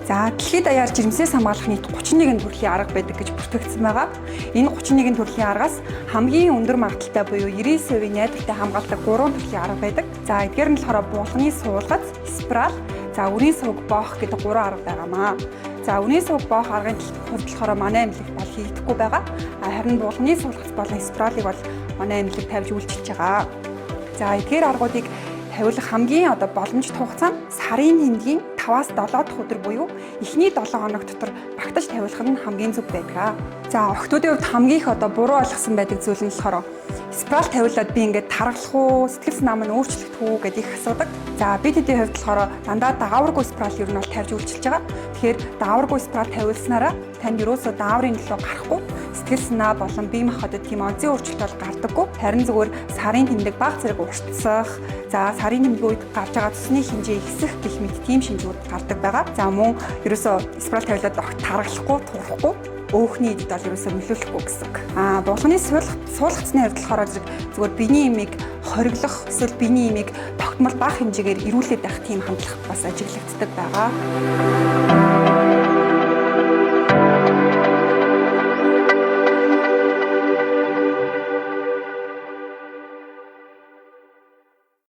За дэлхийд даяар жирэмсээс хамгаалах нийт 31 төрлийн арга байдаг гэж бүртгэгдсэн байгаа. Энэ 31 төрлийн аргаас хамгийн өндөр магадлалтай буюу 99% найдвартай хамгаалдаг 3 төрлийн арга байдаг. За эдгээр нь болохоор булганы суулгац, спираль, за үрийн сувг боох гэдэг 3 арга байгаамаа. За үрийн сувг боох аргын хувьд болохоор манай эмнэлэг бол хийгдэхгүй байгаа. Харин булганы суулгац болон спиралийг бол манай эмнэлэг тавьж үйлчилж байгаа. За эдгээр аргуудыг тавиулах хамгийн боломжит хугацаа нь сарын тэмдгийн 5-7 дахь өдөр буюу эхний 7 хоног дотор багтаж тавиулах нь хамгийн зөв байдаг. За охтуудын хувьд хамгийн их буруу ойлгосон байдаг зүйл нь болохоор спираль тавиулаад би ингээд таргалах уу, сэтгэл санаа маань өөрчлөгдөх үү гэдэг их асуудаг. За бид хэдийн хувьд болохоор дандаа дааваргүй спираль ер нь бол тавьж үйлчилж байгаа. Тэгэхээр дааваргүй спираль тавиулснараа танд ерөөсөө дааврын төлөө гарахгүй, сэтгэл санаа болон бие махбодод тийм онцгийн өөрчлөлт бол гардаггүй. Харин зүгээр сарын тэмдэг бага зэрэг уртсах, за сарын тэмдгийн үед гарч байгаа цусны хэмжээ ихсэх гэх мэт тийм шинжүүд гардаг байгаа. За мөн ерөөсөө спираль тавиулаад огт таргалахгүй, турахгүй өөхний эдэд бол ерөөсөө нөлөөлөхгүй гэсэн. Булганы суулгацны хувьд болохоор зүгээр биений имийг хориглох, эсвэл биений имийг тогтмол бага хэмжээгээр ирүүлээд байх тийм хандлага бас ажиглагддаг байгаа.